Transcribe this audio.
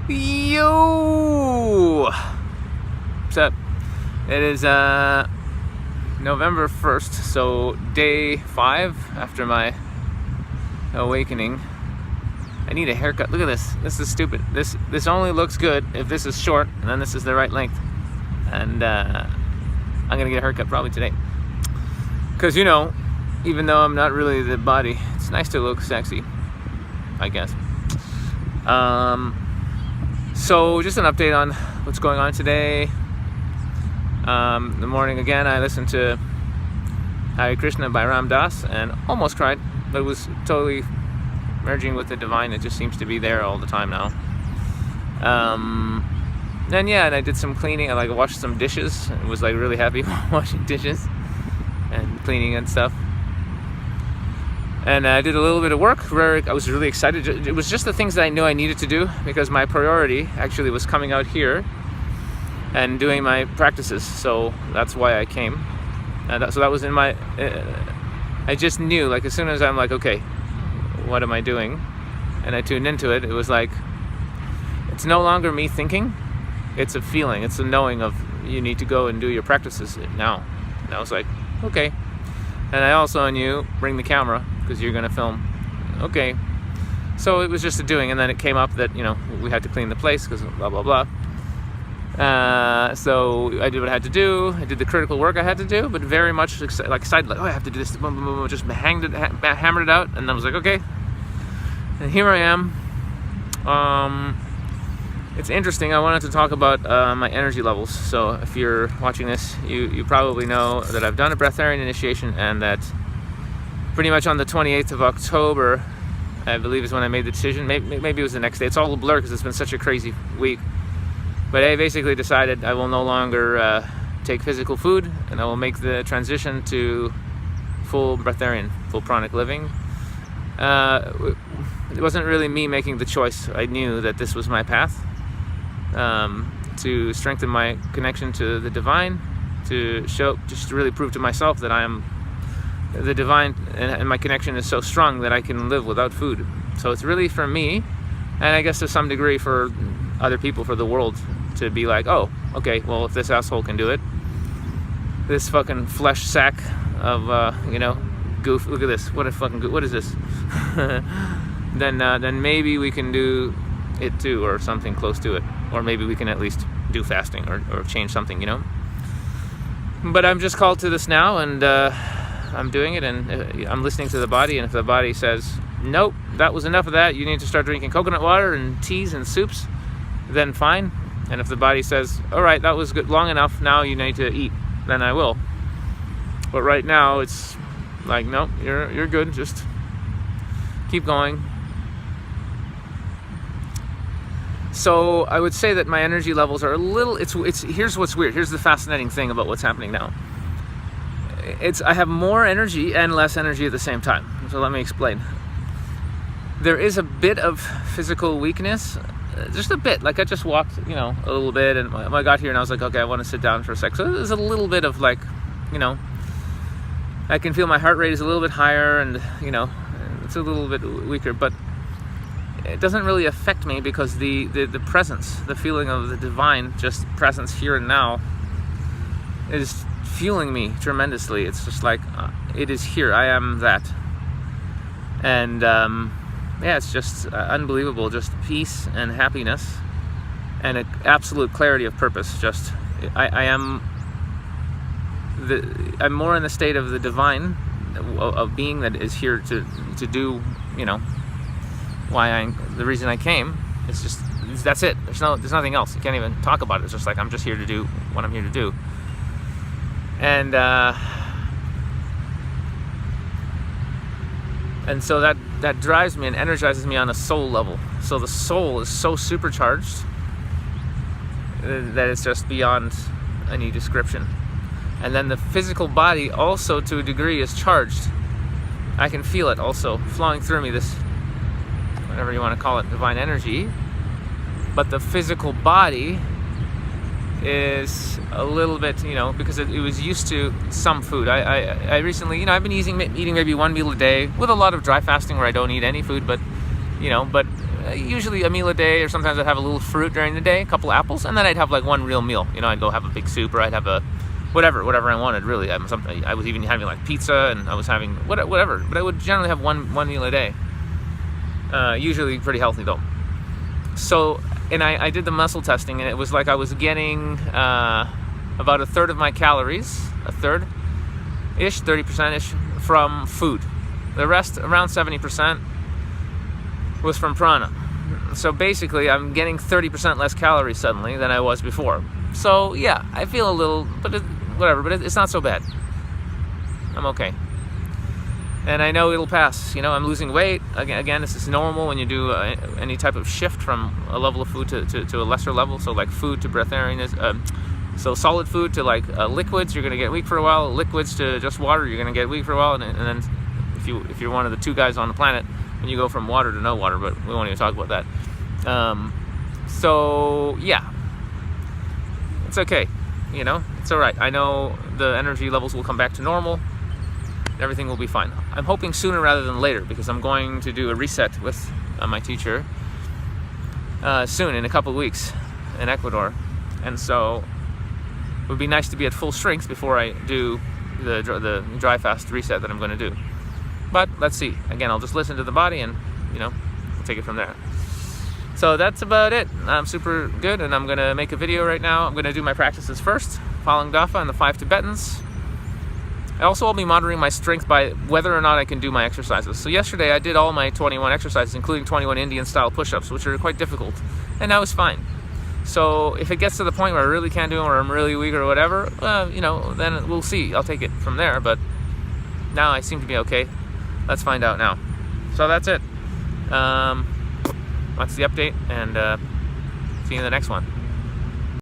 Yo! What's up? It is November 1st, so day 5 after my awakening. I need a haircut. Look at this. This is stupid. This only looks good if this is short and then this is the right length. And I'm gonna get a haircut probably today. Because, you know, even though I'm not really the body, it's nice to look sexy, I guess. So just an update on what's going on today. In the morning again, I listened to Hare Krishna by Ram Dass and almost cried, but it was totally merging with the divine. It just seems to be there all the time now. And I did some cleaning. I washed some dishes. I was really happy washing dishes and cleaning and stuff. And I did a little bit of work. I was really excited. It was just the things that I knew I needed to do because my priority actually was coming out here and doing my practices. So that's why I came. So that was in my... I just knew, as soon as I'm okay, what am I doing? And I tuned into it. It was it's no longer me thinking. It's a feeling. It's a knowing of you need to go and do your practices now. And I was okay. And I also knew, bring the camera because you're going to film. Okay. So it was just a doing, and then it came up that, we had to clean the place because blah, blah, blah. So I did what I had to do. I did the critical work I had to do, but very much excited, I have to do this, boom, boom, boom, just hammered it out, and I was okay. And here I am. It's interesting. I wanted to talk about my energy levels. So if you're watching this, you probably know that I've done a breatharian initiation, and that pretty much on the 28th of October, I believe is when I made the decision. Maybe it was the next day. It's all a blur because it's been such a crazy week. But I basically decided I will no longer take physical food, and I will make the transition to full breatharian, full pranic living. It wasn't really me making the choice. I knew that this was my path. To strengthen my connection to the divine, just to really prove to myself that I am the divine, and my connection is so strong that I can live without food. So it's really for me, and I guess to some degree for other people, for the world, to be oh, okay, well, if this asshole can do it, this fucking flesh sack of, goof, look at this, what is this? Then maybe we can do it too, or something close to it. Or maybe we can at least do fasting or change something, But I'm just called to this now, and I'm doing it, and I'm listening to the body. And if the body says, nope, that was enough of that, you need to start drinking coconut water and teas and soups, then fine. And if the body says, all right, that was good, long enough, now you need to eat, then I will. But right now, it's nope, you're good, just keep going. So I would say that my energy levels are a little, here's what's weird. Here's the fascinating thing about what's happening now. I have more energy and less energy at the same time. So let me explain. There is a bit of physical weakness, just a bit. I just walked, a little bit, and I got here and I was okay, I want to sit down for a sec. So there's a little bit of I can feel my heart rate is a little bit higher, and, it's a little bit weaker, but it doesn't really affect me because the presence, the feeling of the divine just presence here and now is fueling me tremendously. It's just it is here. I am that. And it's just unbelievable, just peace and happiness and an absolute clarity of purpose. Just I'm more in the state of the divine, of being that is here to do, the reason I came. It's just, that's it. There's nothing else. You can't even talk about it. It's just I'm just here to do what I'm here to do. And so that drives me and energizes me on a soul level. So the soul is so supercharged that it's just beyond any description. And then the physical body also, to a degree, is charged. I can feel it also flowing through me, this, whatever you want to call it, divine energy. But the physical body is a little bit, because it was used to some food. I recently, I've been eating maybe one meal a day with a lot of dry fasting where I don't eat any food, but usually a meal a day, or sometimes I'd have a little fruit during the day, a couple apples, and then I'd have like one real meal. I'd go have a big soup, or I'd have a whatever I wanted, really. I was even having like pizza, and I was having whatever. But I would generally have one meal a day. Usually pretty healthy though. So, and I did the muscle testing, and it was like I was getting about a third of my calories, a third-ish, 30%-ish from food. The rest, around 70%, was from prana. So basically, I'm getting 30% less calories suddenly than I was before. So yeah, I feel a little, but it's not so bad. I'm okay. And I know it'll pass. I'm losing weight. Again, this is normal when you do any type of shift from a level of food to a lesser level. So like food to breatharianness. So solid food to like liquids, you're going to get weak for a while. Liquids to just water, you're going to get weak for a while. And then if you're one of the 2 guys on the planet, when you go from water to no water, but we won't even talk about that. So yeah, it's okay. It's all right. I know the energy levels will come back to normal. Everything will be fine. I'm hoping sooner rather than later, because I'm going to do a reset with my teacher soon, in a couple of weeks in Ecuador. And so it would be nice to be at full strength before I do the dry fast reset that I'm going to do. But let's see. Again, I'll just listen to the body, and we'll take it from there. So that's about it. I'm super good, and I'm going to make a video right now. I'm going to do my practices first, following Dafa and the 5 Tibetans. I also will be monitoring my strength by whether or not I can do my exercises. So yesterday I did all my 21 exercises, including 21 Indian style push-ups, which are quite difficult, and that was fine. So if it gets to the point where I really can't do them, or I'm really weak or whatever, then we'll see. I'll take it from there. But now I seem to be okay. Let's find out now. So that's it. That's the update, and see you in the next one.